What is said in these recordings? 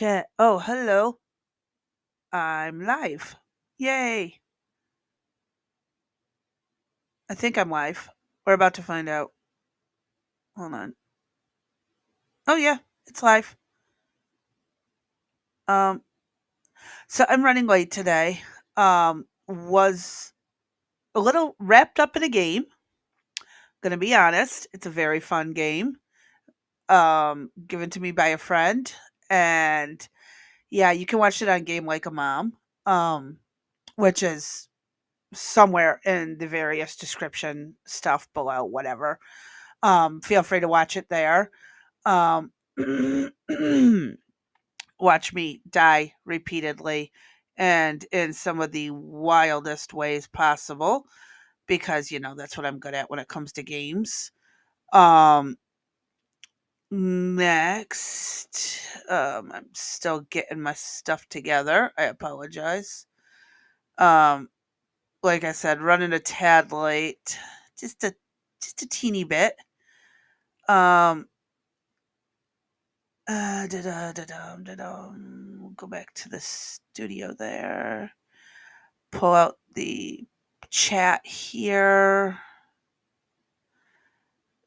Chat. Oh, hello. I'm live. Yay. I think I'm live. We're about to find out. Hold on. Oh yeah, it's live. Um so I'm running late today. Was a little wrapped up in a game. Gonna be honest. It's a very fun game. Given to me by a friend. And yeah, you can watch it on Game Like a Mom. Which is somewhere in the various description stuff below, whatever. Feel free to watch it there. Um, watch me die repeatedly and in some of the wildest ways possible because that's what I'm good at when it comes to games. Um, next, I'm still getting my stuff together. I apologize. Um, like I said, running a tad late, just a just a teeny bit. Um, da-dum. Go back to the studio there. Pull out the chat here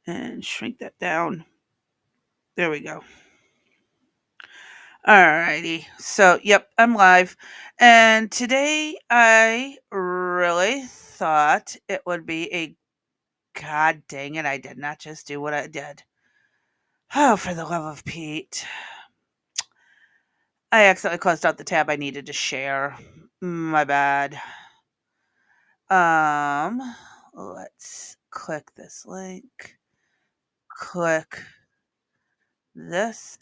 and shrink that down. There we go. Alrighty. So, yep, I'm live. And today I really thought it would be a god dang it, I did not just do what I did. Oh, for the love of Pete. I accidentally closed out the tab I needed to share. My bad. Um, let's click this link. Click this.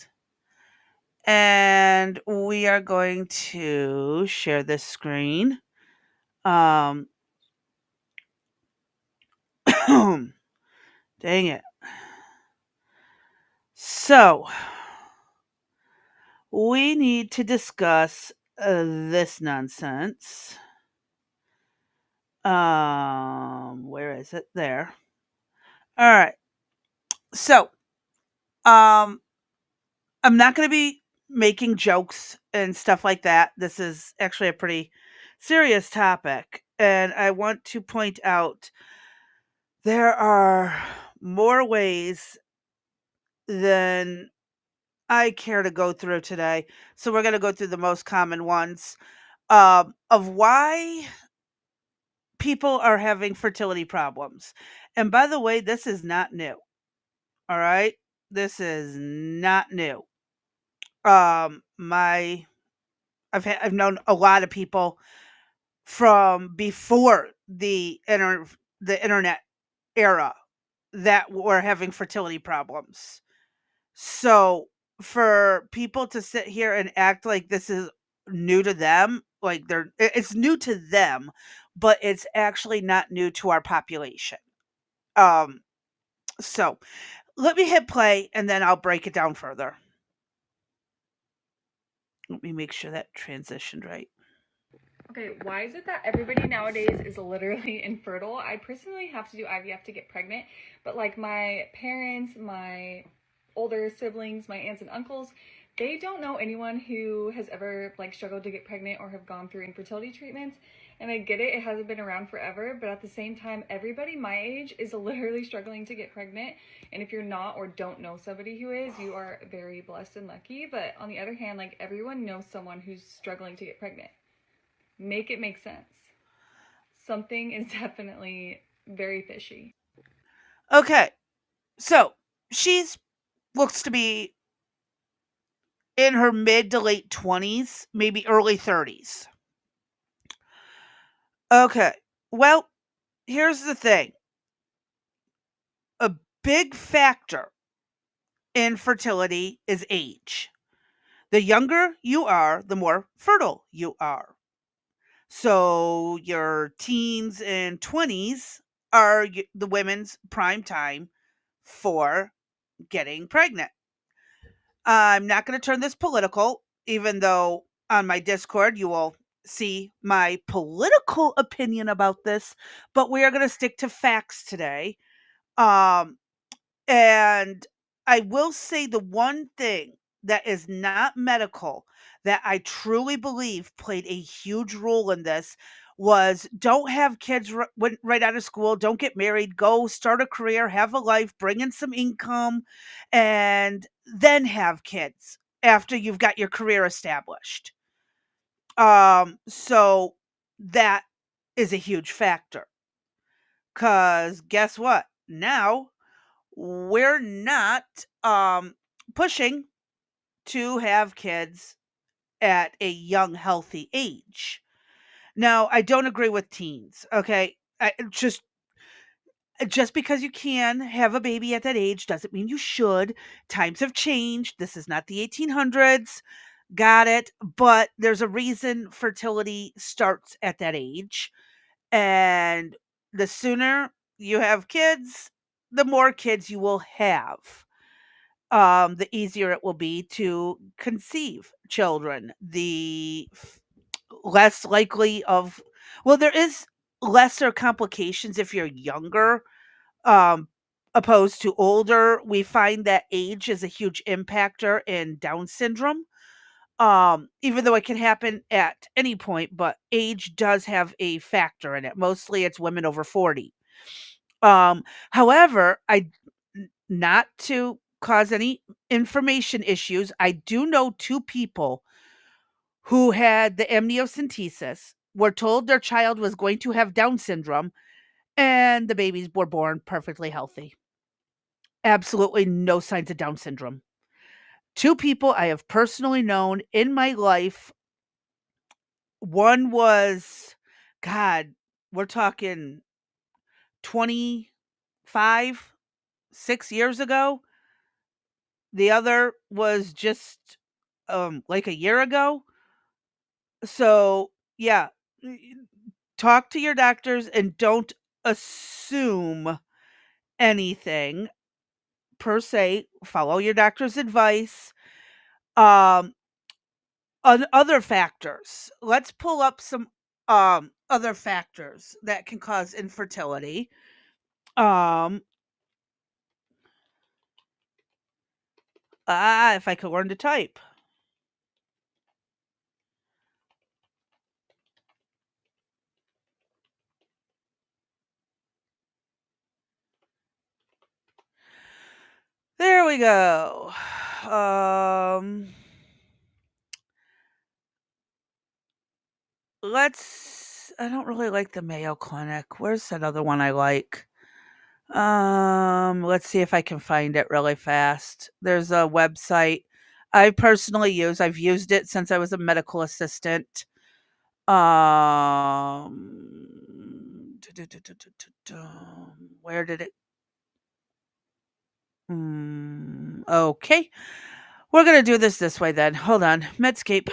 And we are going to share this screen. Um, dang it. So, we need to discuss this nonsense. Where is it? There. All right. So, um, I'm not going to be making jokes and stuff like that. This is actually a pretty serious topic. And I want to point out there are more ways than I care to go through today. So we're going to go through the most common ones of why people are having fertility problems. And by the way, this is not new. All right. This is not new. My I've known a lot of people from before the internet era that were having fertility problems. So for people to sit here and act like this is new to them, like it's new to them, but it's actually not new to our population. Um so let me hit play and then I'll break it down further. Let me make sure that transitioned right. Okay, why is it that everybody nowadays is literally infertile? I personally have to do IVF to get pregnant, but like my parents, my older siblings, my aunts and uncles, they don't know anyone who has ever like struggled to get pregnant or have gone through infertility treatments. And I get it, it hasn't been around forever, but at the same time, everybody my age is literally struggling to get pregnant. And if you're not or don't know somebody who is, you are very blessed and lucky. But on the other hand, like everyone knows someone who's struggling to get pregnant. Make it make sense. Something is definitely very fishy. Okay. So, she's looks to be in her mid to late 20s, maybe early 30s. Okay. Well, here's the thing. A big factor in fertility is age. The younger you are, the more fertile you are. So your teens and 20s are the women's prime time for getting pregnant. I'm not going to turn this political, even though on my Discord you will see my political opinion about this, but we are going to stick to facts today. Um, and I will say the one thing. that is not medical that I truly believe played a huge role in this was don't have kids right out of school, don't get married, go start a career, have a life, bring in some income, and then have kids after you've got your career established. So that is a huge factor because guess what? Now we're not pushing to have kids at a young, healthy age. Now, I don't agree with teens. Okay, just because you can have a baby at that age doesn't mean you should. Times have changed. This is not the 1800s. Got it. But there's a reason fertility starts at that age. And the sooner you have kids, the more kids you will have. The easier it will be to conceive children. Less likely of, well, there is lesser complications if you're younger, um, opposed to older. We find that age is a huge impactor in Down syndrome. Even though it can happen at any point, but age does have a factor in it. Mostly it's women over 40. However, not to cause any information issues, I do know two people who had the amniocentesis, were told their child was going to have Down syndrome, and the babies were born perfectly healthy. Absolutely no signs of Down syndrome. Two people I have personally known in my life. One was, God, we're talking 25, 6 years ago. The other was just like a year ago. So, yeah, talk to your doctors and don't assume anything per se. Follow your doctor's advice. Um, other factors. Let's pull up some other factors that can cause infertility. Um, if I could learn to type. There we go. Um, I don't really like the Mayo Clinic. Where's that other one I like? Let's see if I can find it really fast. There's a website I personally use. I've used it since I was a medical assistant. Where did it? Okay. We're gonna do this way then. Hold on. Medscape.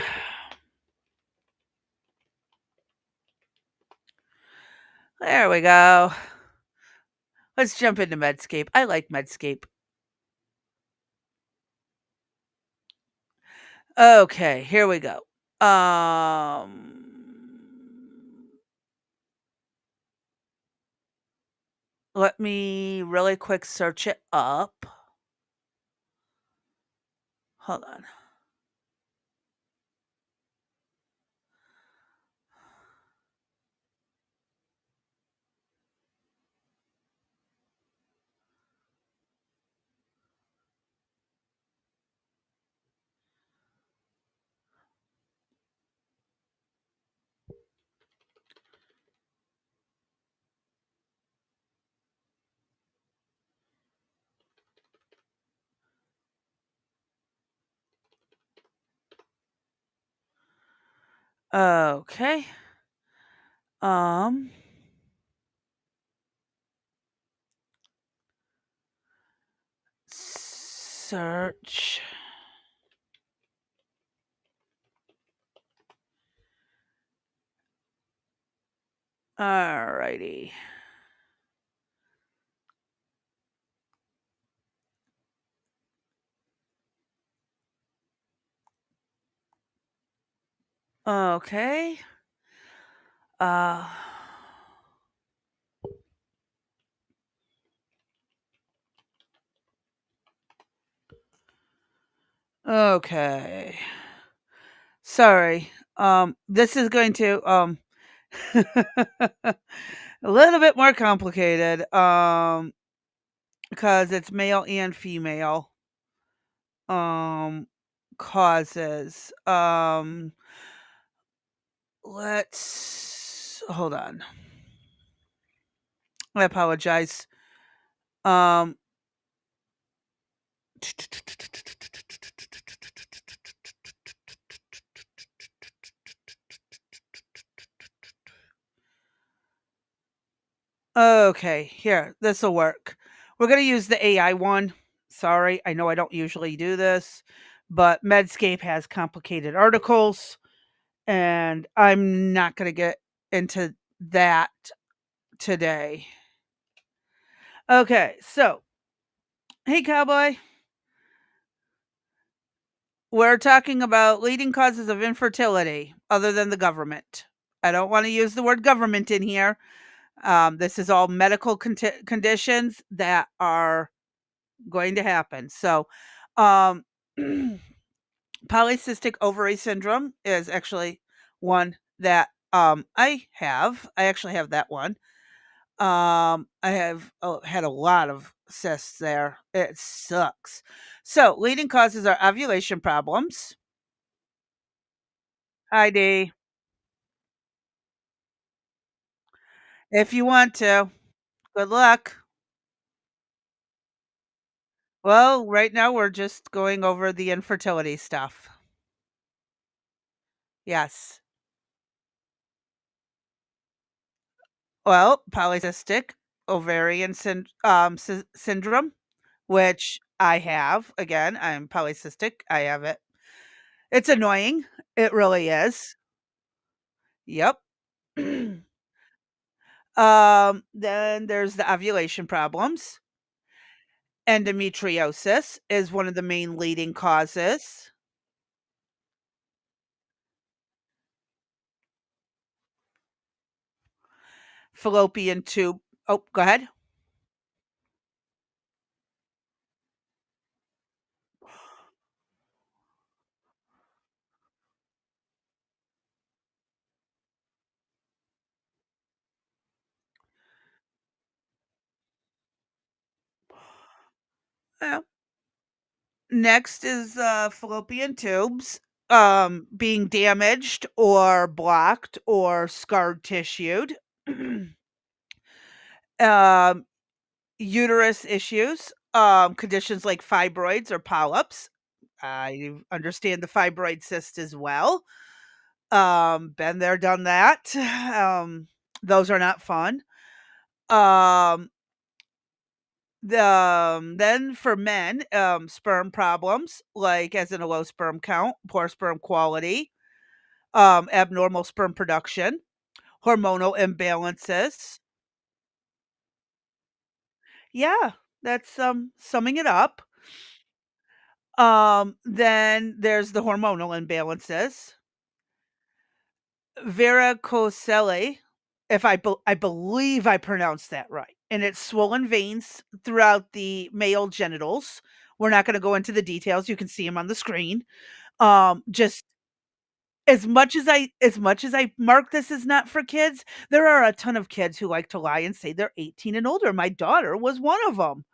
There we go. Let's jump into Medscape. I like Medscape. Okay, here we go. Let me really quick search it up. Hold on. Okay. Um, search. Alrighty. Okay. Uh, Okay. Sorry. This is going to a little bit more complicated because it's male and female um causes. Let's hold on. I apologize. Um Okay, here, this'll work. We're gonna use the AI one. Sorry, I know I don't usually do this, but Medscape has complicated articles, and I'm not gonna get into that today. Okay, so, hey, cowboy, we're talking about leading causes of infertility other than the government. I don't want to use the word government in here. This is all medical conditions that are going to happen. So, um, polycystic ovary syndrome is actually one that I have. I actually have that one. I have had a lot of cysts there. It sucks. So, leading causes are ovulation problems. ID, if you want to. Good luck. Well, right now we're just going over the infertility stuff. Yes. Well, polycystic ovarian syndrome, which I have. Again, I'm polycystic. I have it. It's annoying. It really is. Yep. Then there's the ovulation problems. Endometriosis is one of the main leading causes. Fallopian tube. Oh, go ahead. Yeah. Next is fallopian tubes being damaged or blocked or scarred tissued. um, Uterus issues, conditions like fibroids or polyps. I understand the fibroid cyst as well. Been there, done that. Those are not fun. Um, then for men, sperm problems, like as in a low sperm count, poor sperm quality, abnormal sperm production, hormonal imbalances. Yeah, that's summing it up. Then there's the hormonal imbalances. Varicocele, if I believe I pronounced that right, and it's swollen veins throughout the male genitals. We're not gonna go into the details, you can see them on the screen. Just as much as I mark this as not for kids, there are a ton of kids who like to lie and say they're 18 and older. My daughter was one of them.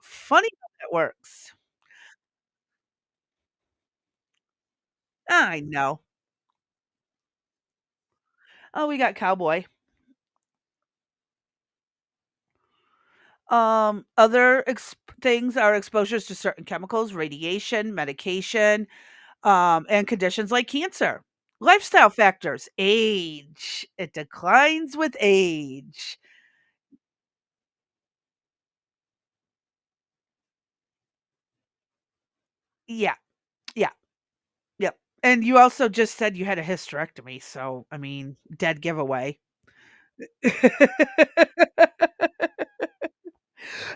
Funny how that works. I know. Oh, we got cowboy. Other things are exposures to certain chemicals, radiation, medication, and conditions like cancer. Lifestyle factors, age. It declines with age. Yeah, yeah, yep. And you also just said you had a hysterectomy, so I mean, dead giveaway.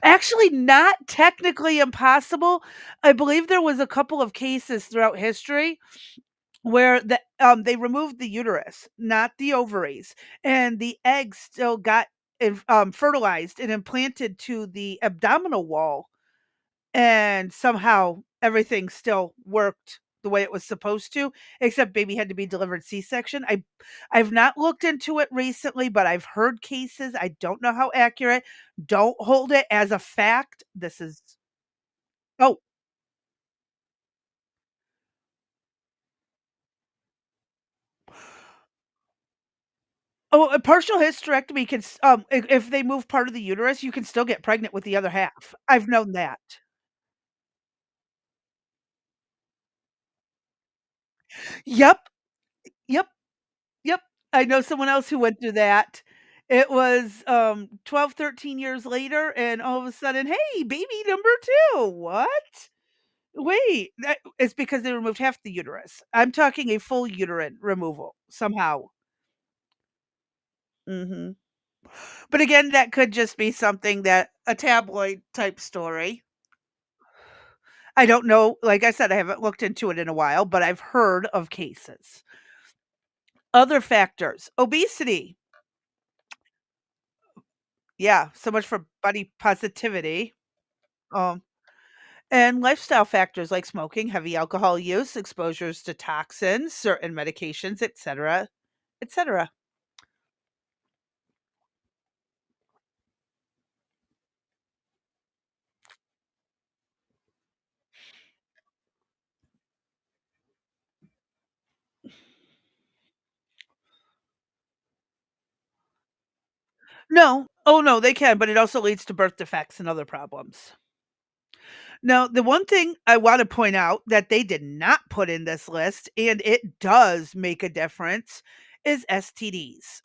Actually, not technically impossible. I believe there was a couple of cases throughout history where they removed the uterus, not the ovaries, and the eggs still got fertilized and implanted to the abdominal wall, and somehow everything still worked the way it was supposed to, except baby had to be delivered C-section. I've not looked into it recently, but I've heard cases. I don't know how accurate. Don't hold it as a fact. This is oh, oh, a partial hysterectomy can if they move part of the uterus, you can still get pregnant with the other half. I've known that. Yep, yep, yep. I know someone else who went through that. It was 12, 13 years later, and all of a sudden, hey, baby number two. What? Wait, that, it's because they removed half the uterus. I'm talking a full uterine removal somehow. Hmm. But again, that could just be something that a tabloid type story. I don't know. Like I said, I haven't looked into it in a while, but I've heard of cases. Other factors, obesity. Yeah, so much for body positivity. Um, and lifestyle factors like smoking, heavy alcohol use, exposures to toxins, certain medications, etc., etc. No. Oh, no, they can, but it also leads to birth defects and other problems. Now, the one thing I want to point out that they did not put in this list, and it does make a difference, is STDs.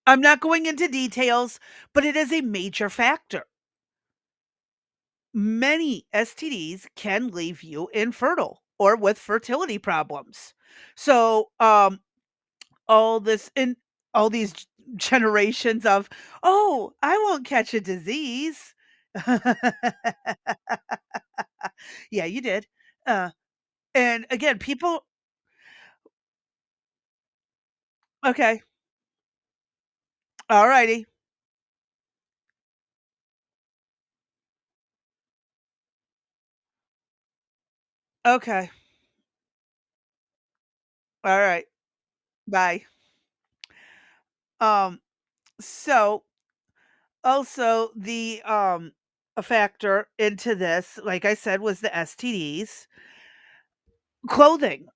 I'm not going into details, but it is a major factor. Many STDs can leave you infertile or with fertility problems. So, all this in all these generations of, "Oh, I won't catch a disease." Yeah, you did. Uh, and again, people okay. Alrighty. Okay. Alright. Bye. Um, so also a factor into this, like I said, was the STDs. Clothing.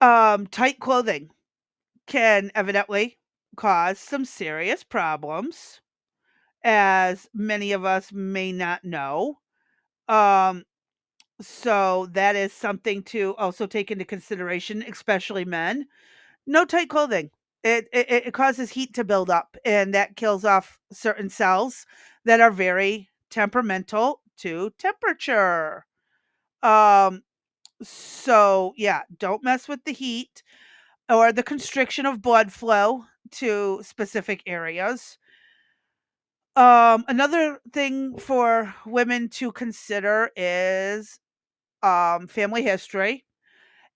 Tight clothing can evidently cause some serious problems, as many of us may not know. Um, so that is something to also take into consideration, especially men. No tight clothing. It causes heat to build up, and that kills off certain cells that are very temperamental to temperature. Um, so yeah, don't mess with the heat or the constriction of blood flow to specific areas. Another thing for women to consider is family history.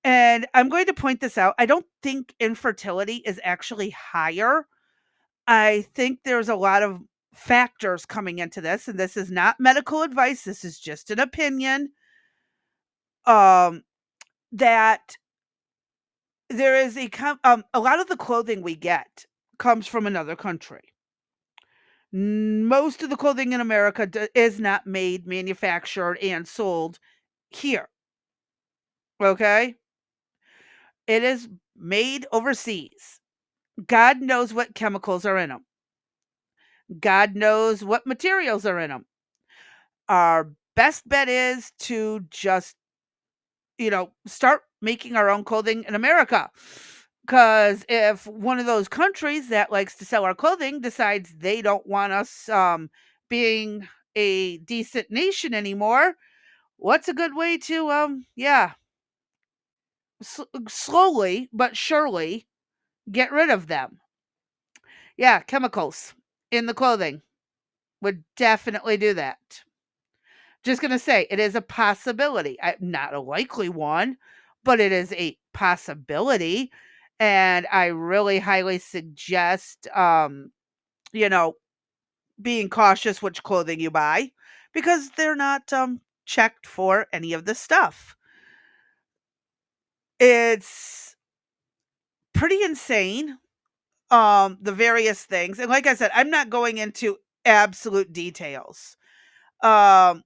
And I'm going to point this out. I don't think infertility is actually higher. I think there's a lot of factors coming into this, and this is not medical advice. This is just an opinion. Um, that there is a lot of the clothing we get comes from another country. Most of the clothing in America is not made, manufactured, and sold here. Okay, it is made overseas. God knows what chemicals are in them. God knows what materials are in them. Our best bet is to just, start making our own clothing in America. Because if one of those countries that likes to sell our clothing decides they don't want us being a decent nation anymore, what's a good way to, slowly but surely get rid of them? Yeah, chemicals in the clothing would definitely do that. Just gonna say it is a possibility. Not a likely one, but it is a possibility. And I really highly suggest, you know, being cautious which clothing you buy because they're not checked for any of this stuff. It's pretty insane, the various things. And like I said, I'm not going into absolute details. Um,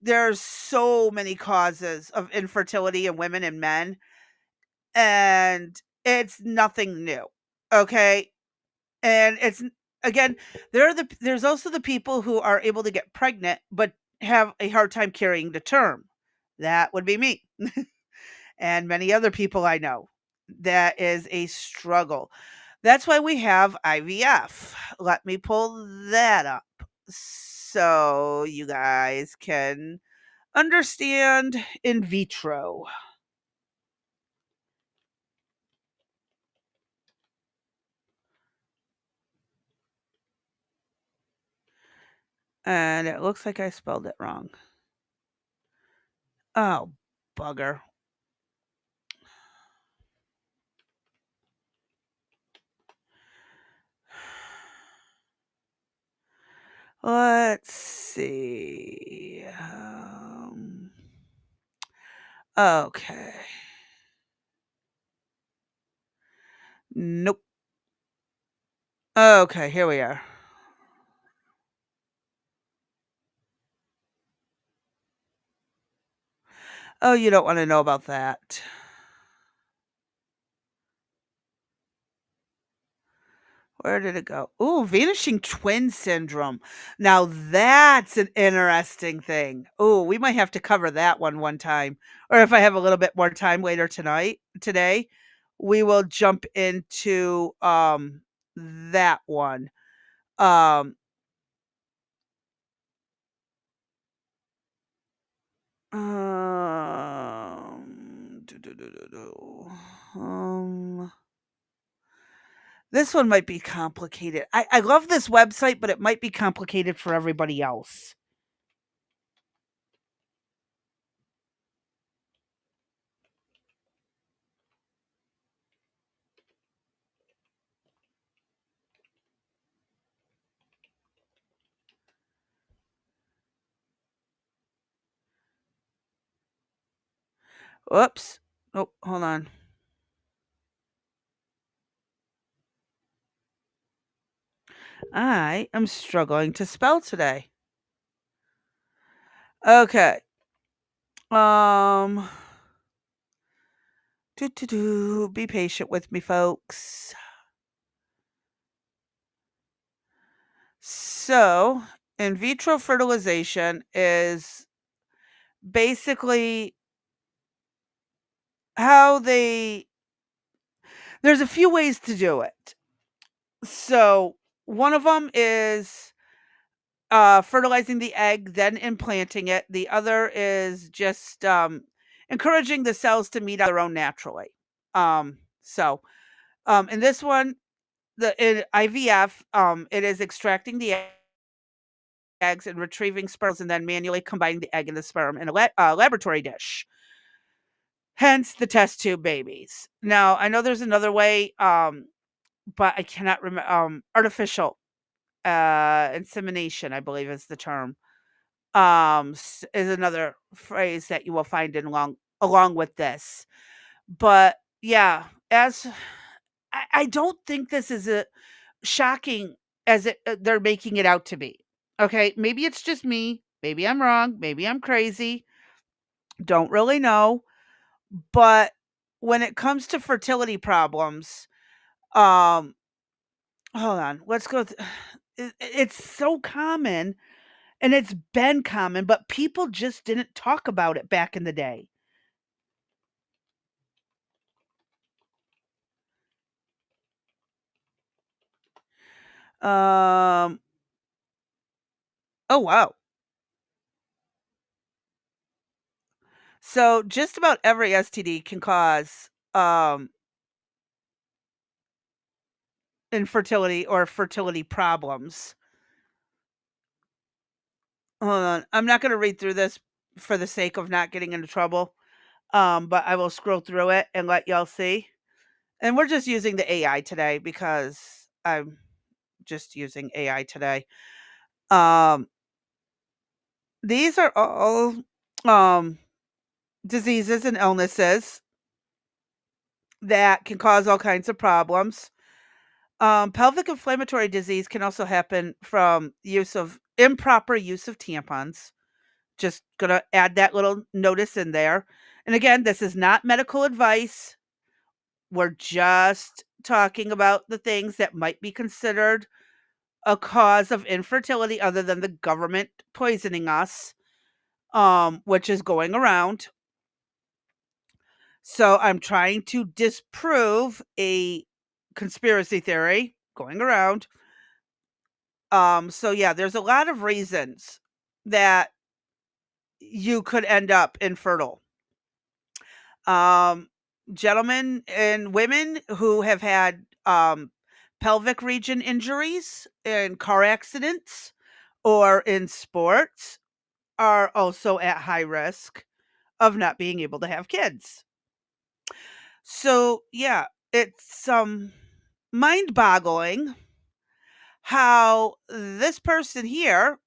there's so many causes of infertility in women and men, and it's nothing new. Okay. And again, there's also the people who are able to get pregnant but have a hard time carrying the term. That would be me and many other people I know. That is a struggle. That's why we have IVF. Let me pull that up so you guys can understand in vitro. And it looks like I spelled it wrong. Oh, bugger. Let's see. Okay. Nope. Okay, here we are. Oh, you don't want to know about that. Where did it go? Ooh, vanishing twin syndrome. Now that's an interesting thing. Ooh, we might have to cover that one time. Or if I have a little bit more time later today, we will jump into that one. Um do. This one might be complicated. I love this website, but it might be complicated for everybody else. Oops. Oh, hold on. I am struggling to spell today. Okay. Um, Be patient with me, folks. So, in vitro fertilization is basically how there's a few ways to do it. So, one of them is fertilizing the egg, then implanting it. The other is just encouraging the cells to meet on their own naturally. So in this one, in IVF, it is extracting the eggs and retrieving sperms, and then manually combining the egg and the sperm in a laboratory dish. Hence the test tube babies. Now I know there's another way, but I cannot remember. Artificial insemination, I believe, is the term. Is another phrase that you will find in along with this. But yeah, as I don't think this is a shocking as they're making it out to be. Okay, maybe it's just me. Maybe I'm wrong. Maybe I'm crazy. Don't really know. But when it comes to fertility problems, um, hold on. Let's go. It's so common and it's been common, but people just didn't talk about it back in the day. Um, oh, wow. So just about every STD can cause infertility or fertility problems. Hold on. I'm not going to read through this for the sake of not getting into trouble. But I will scroll through it and let y'all see. And we're just using the AI today because I'm just using AI today. Um, these are all um, diseases and illnesses that can cause all kinds of problems. Pelvic inflammatory disease can also happen from use of improper use of tampons. Just gonna add that little notice in there. And again, this is not medical advice. We're just talking about the things that might be considered a cause of infertility other than the government poisoning us, which is going around. So I'm trying to disprove a conspiracy theory going around. So yeah, there's a lot of reasons that you could end up infertile. Um, Gentlemen and women who have had pelvic region injuries in car accidents or in sports are also at high risk of not being able to have kids. So, yeah, it's mind-boggling how this person here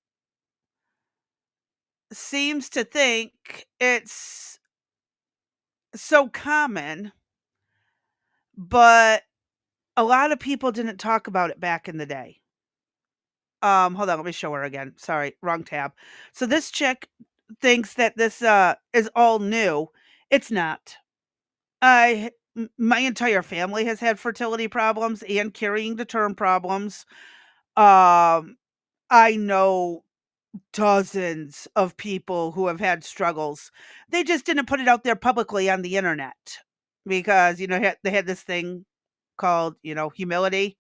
seems to think it's so common, but a lot of people didn't talk about it back in the day. Hold on, let me show her again. Sorry, wrong tab. So this chick thinks that this is all new. It's not. My entire family has had fertility problems and carrying to term problems. Um, I know dozens of people who have had struggles. They just didn't put it out there publicly on the internet because they had this thing called humility,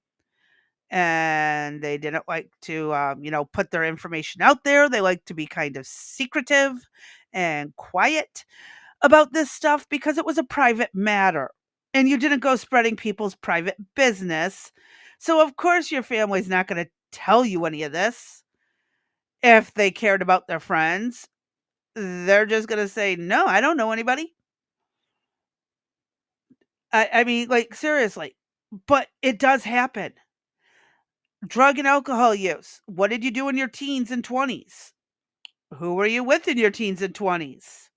and they didn't like to put their information out there. They like to be kind of secretive and quiet about this stuff because it was a private matter and you didn't go spreading people's private business. So, of course, your family's not going to tell you any of this. If they cared about their friends, they're just going to say, no, I don't know anybody. I mean, like, seriously. But it does happen. Drug and alcohol use. What did you do in your teens and 20s? Who were you with in your teens and 20s?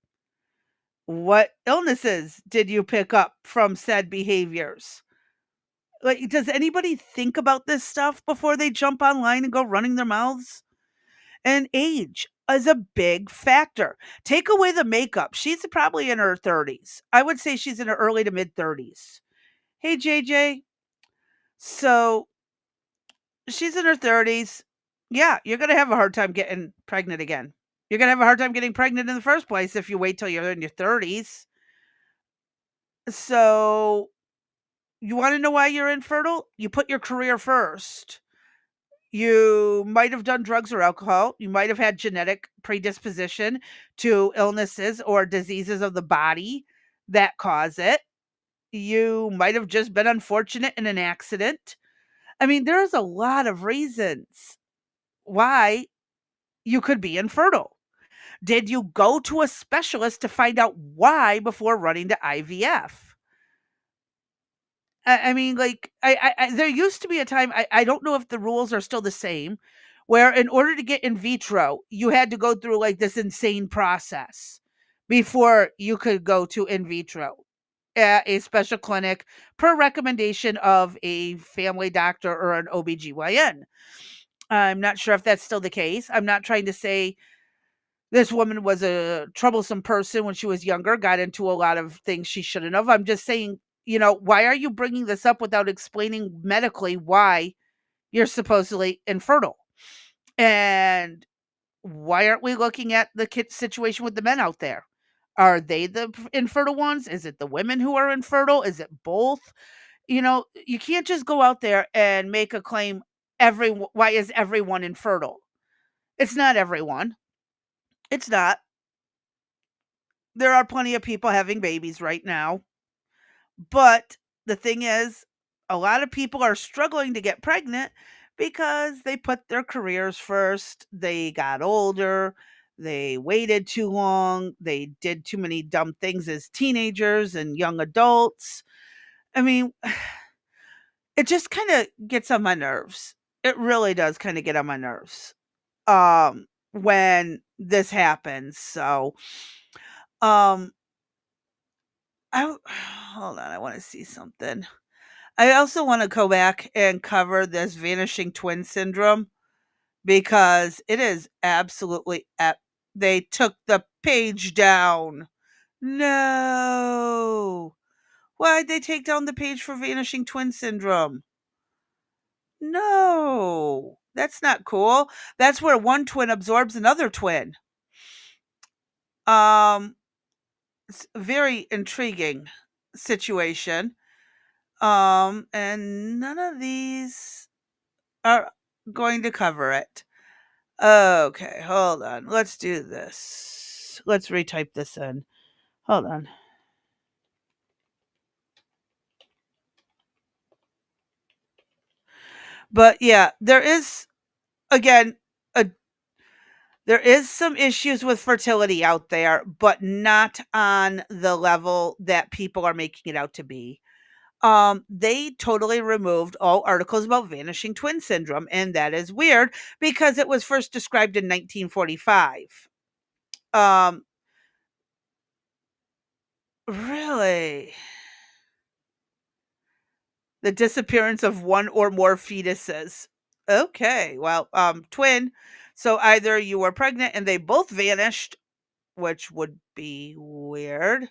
What illnesses did you pick up from said behaviors? Like, does anybody think about this stuff before they jump online and go running their mouths? And age is a big factor. Take away the makeup. She's probably in her 30s. I would say she's in her early to mid 30s. Hey, JJ. So she's in her 30s. Yeah, you're going to have a hard time getting pregnant again. You're going to have a hard time getting pregnant in the first place if you wait till you're in your 30s. So, you want to know why you're infertile? You put your career first. You might have done drugs or alcohol. You might have had genetic predisposition to illnesses or diseases of the body that cause it. You might have just been unfortunate in an accident. I mean, there's a lot of reasons why you could be infertile. Did you go to a specialist to find out why before running to IVF? I mean, like, there used to be a time, I don't know if the rules are still the same, where in order to get in vitro, you had to go through like this insane process before you could go to in vitro at a special clinic per recommendation of a family doctor or an OBGYN. I'm not sure if that's still the case. I'm not trying to say this woman was a troublesome person when she was younger, got into a lot of things she shouldn't have. I'm just saying, why are you bringing this up without explaining medically why you're supposedly infertile? And why aren't we looking at the kid situation with the men out there? Are they the infertile ones? Is it the women who are infertile? Is it both? You can't just go out there and make a claim. Why is everyone infertile? It's not everyone. It's not. There are plenty of people having babies right now. But the thing is, a lot of people are struggling to get pregnant because they put their careers first. They got older. They waited too long. They did too many dumb things as teenagers and young adults. I mean, it just kind of gets on my nerves. It really does kind of get on my nerves when this happens. So, um hold on, I want to see something. I also want to go back and cover this vanishing twin syndrome because it is absolutely they took the page down. No. Why'd they take down the page for vanishing twin syndrome? No. That's not cool. That's where one twin absorbs another twin. Um it's a very intriguing situation. And none of these are going to cover it. Okay, hold on. Let's do this. Let's retype this in. Hold on. But yeah, there is again a there is some issues with fertility out there, but not on the level that people are making it out to be. They totally removed all articles about vanishing twin syndrome, and that is weird because it was first described in 1945. Um, really? The disappearance of one or more fetuses. Okay, well, twin. So either you were pregnant and they both vanished, which would be weird.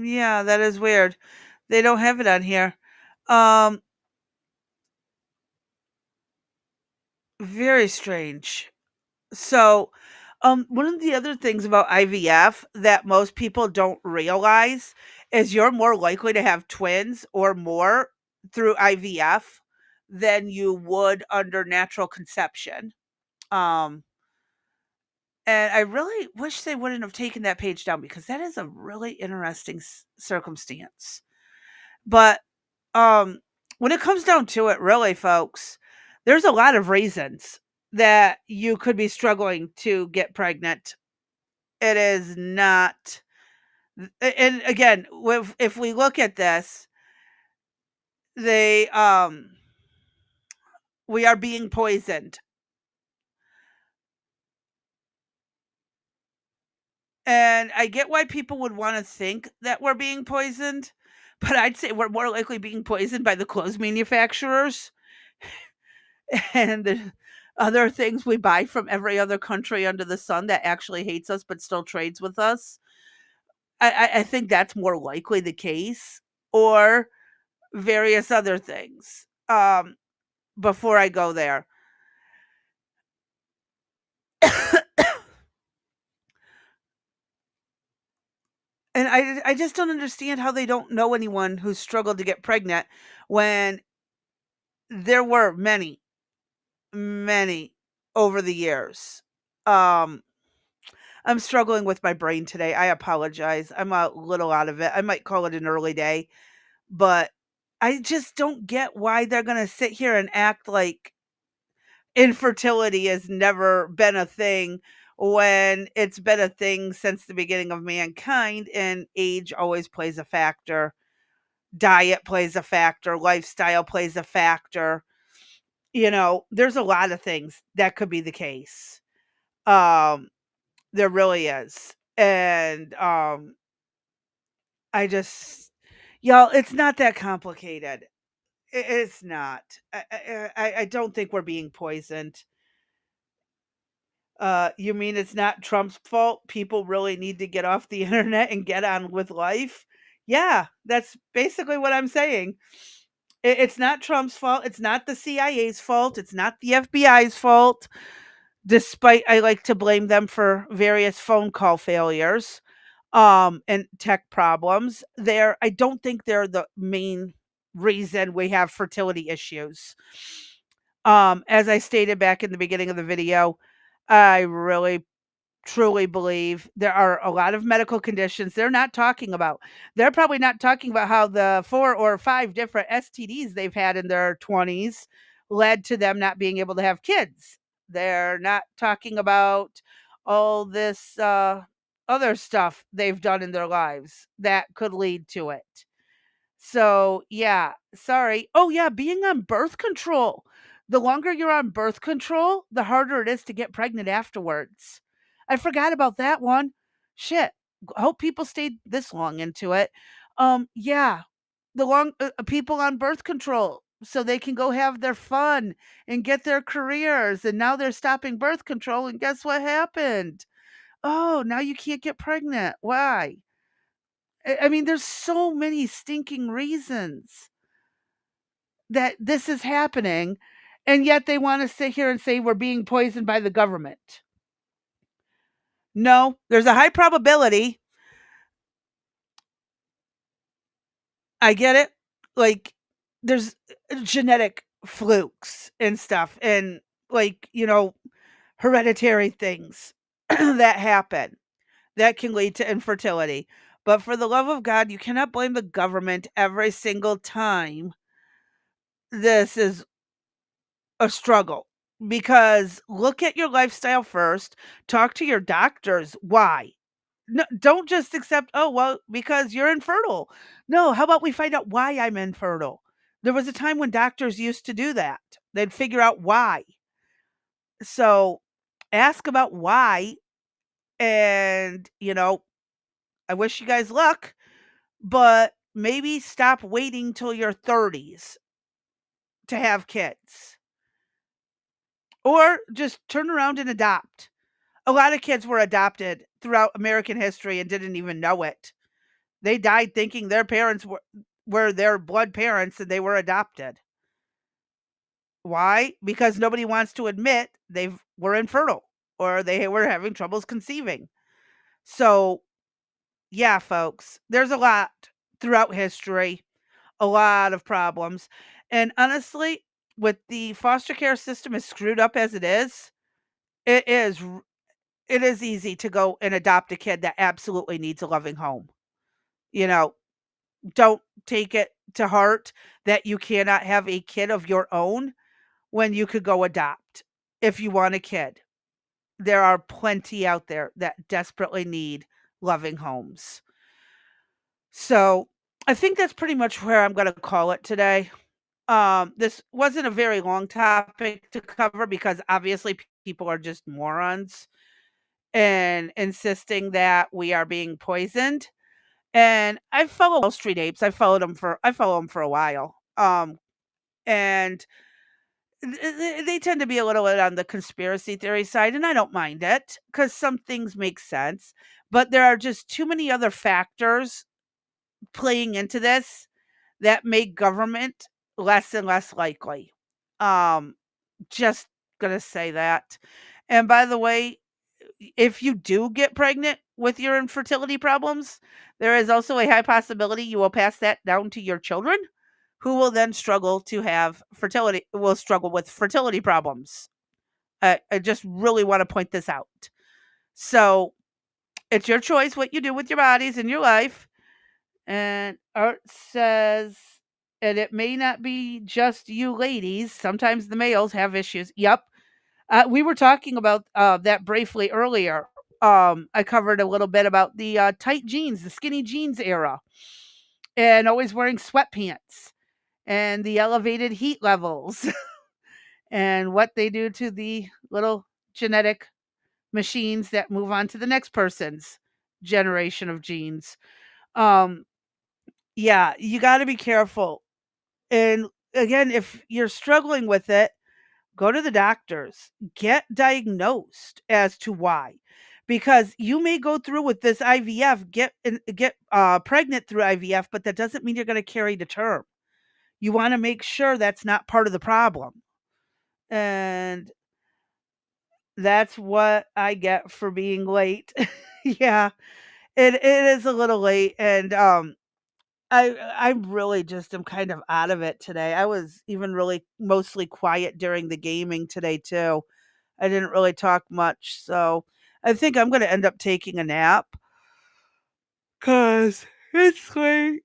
Yeah, that is weird. They don't have it on here. Um, Very strange. So, one of the other things about IVF that most people don't realize is you're more likely to have twins or more through IVF than you would under natural conception. Um, and I really wish they wouldn't have taken that page down because that is a really interesting circumstance. But um, when it comes down to it, really, folks, there's a lot of reasons that you could be struggling to get pregnant. It is not and again, if we look at this, they we are being poisoned. And I get why people would want to think that we're being poisoned, but I'd say we're more likely being poisoned by the clothes manufacturers and the other things we buy from every other country under the sun that actually hates us but still trades with us. I think that's more likely the case, or various other things. Before I go there. And I just don't understand how they don't know anyone who struggled to get pregnant when there were many, many over the years. Um, I'm struggling with my brain today. I apologize. I'm a little out of it. I might call it an early day, but I just don't get why they're going to sit here and act like infertility has never been a thing when it's been a thing since the beginning of mankind, and age always plays a factor. Diet plays a factor, lifestyle plays a factor. There's a lot of things that could be the case. Um, there really is. And I just y'all, it's not that complicated. It's not. I don't think we're being poisoned. You mean it's not Trump's fault? People really need to get off the internet and get on with life? Yeah, that's basically what I'm saying. It's not Trump's fault. It's not the CIA's fault. It's not the FBI's fault. Despite I like to blame them for various phone call failures, and tech problems. I don't think they're the main reason we have fertility issues. As I stated back in the beginning of the video, I really truly believe there are a lot of medical conditions they're not talking about. They're probably not talking about how the 4 or 5 different STDs they've had in their 20s led to them not being able to have kids. They're not talking about all this other stuff they've done in their lives that could lead to it. So, yeah, sorry. Oh, yeah, being on birth control. The longer you're on birth control, the harder it is to get pregnant afterwards. I forgot about that one. Shit. Hope people stayed this long into it. Yeah, the long people on birth control so they can go have their fun and get their careers, and now they're stopping birth control, and guess what happened? Oh, now you can't get pregnant. Why? I mean, there's so many stinking reasons that this is happening, and yet they wanna sit here and say we're being poisoned by the government. No, there's a high probability. I get it. Like, there's genetic flukes and stuff and, like, hereditary things that happen that can lead to infertility. But for the love of God, you cannot blame the government every single time this is a struggle, because look at your lifestyle first, talk to your doctors. Why? No, don't just accept, "Oh, well, because you're infertile." No, how about we find out why I'm infertile? There was a time when doctors used to do that. They'd figure out why. So, ask about why, and, I wish you guys luck, but maybe stop waiting till your 30s to have kids, or just turn around and adopt. A lot of kids were adopted throughout American history and didn't even know it. They died thinking their parents were their blood parents and they were adopted. Why? Because nobody wants to admit they were infertile or they were having troubles conceiving. So, yeah, folks, there's a lot throughout history, a lot of problems. And honestly, with the foster care system as screwed up as it is it is easy to go and adopt a kid that absolutely needs a loving home. You know, don't take it to heart that you cannot have a kid of your own when you could go adopt if you want a kid. There are plenty out there that desperately need loving homes. So, I think that's pretty much where I'm gonna call it today. This wasn't a very long topic to cover because obviously people are just morons and insisting that we are being poisoned. And I follow Wall Street apes. I follow them for a while. And they tend to be a little bit on the conspiracy theory side, and I don't mind it because some things make sense. But there are just too many other factors playing into this that make government less and less likely. Um, just gonna say that. And by the way, if you do get pregnant with your infertility problems, there is also a high possibility you will pass that down to your children, who will then struggle with fertility problems. I just really want to point this out. So it's your choice what you do with your bodies and your life. And Art says, and it may not be just you ladies. Sometimes the males have issues. Yep. We were talking about that briefly earlier. I covered a little bit about the tight jeans, the skinny jeans era, and always wearing sweatpants, and the elevated heat levels, and what they do to the little genetic machines that move on to the next person's generation of genes. Um, yeah, you got to be careful. And again, if you're struggling with it, go to the doctors, get diagnosed as to why. Because you may go through with this IVF, get pregnant through IVF, but that doesn't mean you're going to carry to term. You want to make sure that's not part of the problem. And that's what I get for being late. Yeah, it is a little late, and I really just am kind of out of it today. I was even really mostly quiet during the gaming today too. I didn't really talk much, so I think I'm gonna end up taking a nap because it's late.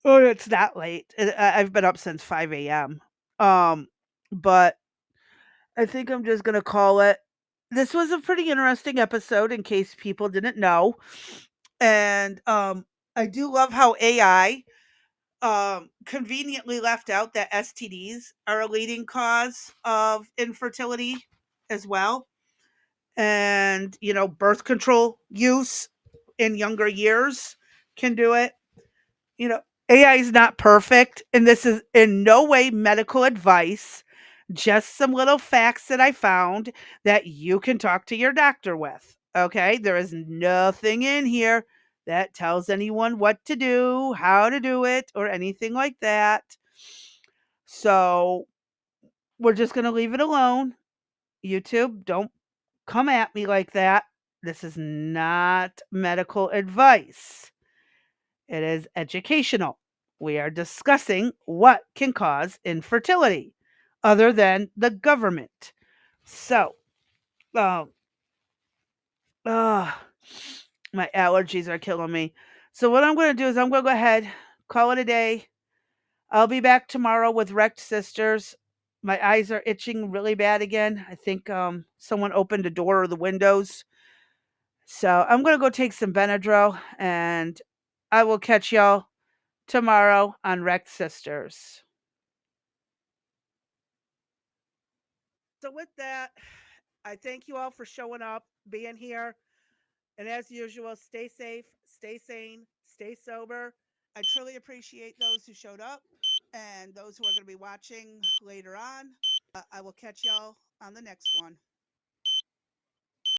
Oh, it's not late. I've been up since 5 a.m. Um, but I think I'm just gonna call it. this was a pretty interesting episode in case people didn't know. And I do love how AI conveniently left out that STDs are a leading cause of infertility as well. And, birth control use in younger years can do it. AI is not perfect, and this is in no way medical advice, just some little facts that I found that you can talk to your doctor with. Okay, there is nothing in here that tells anyone what to do, how to do it, or anything like that. So we're just going to leave it alone. YouTube, don't come at me like that. This is not medical advice. It is educational. We are discussing what can cause infertility other than the government. So, um, uh, my allergies are killing me. So, what I'm going to do is I'm going to go ahead, call it a day. I'll be back tomorrow with Wrecked Sisters. My eyes are itching really bad again. I think someone opened a door or the windows. So, I'm going to go take some Benadryl and I will catch y'all tomorrow on Wrecked Sisters. So, with that, I thank you all for showing up, being here. And as usual, stay safe, stay sane, stay sober. I truly appreciate those who showed up and those who are going to be watching later on. I will catch y'all on the next one.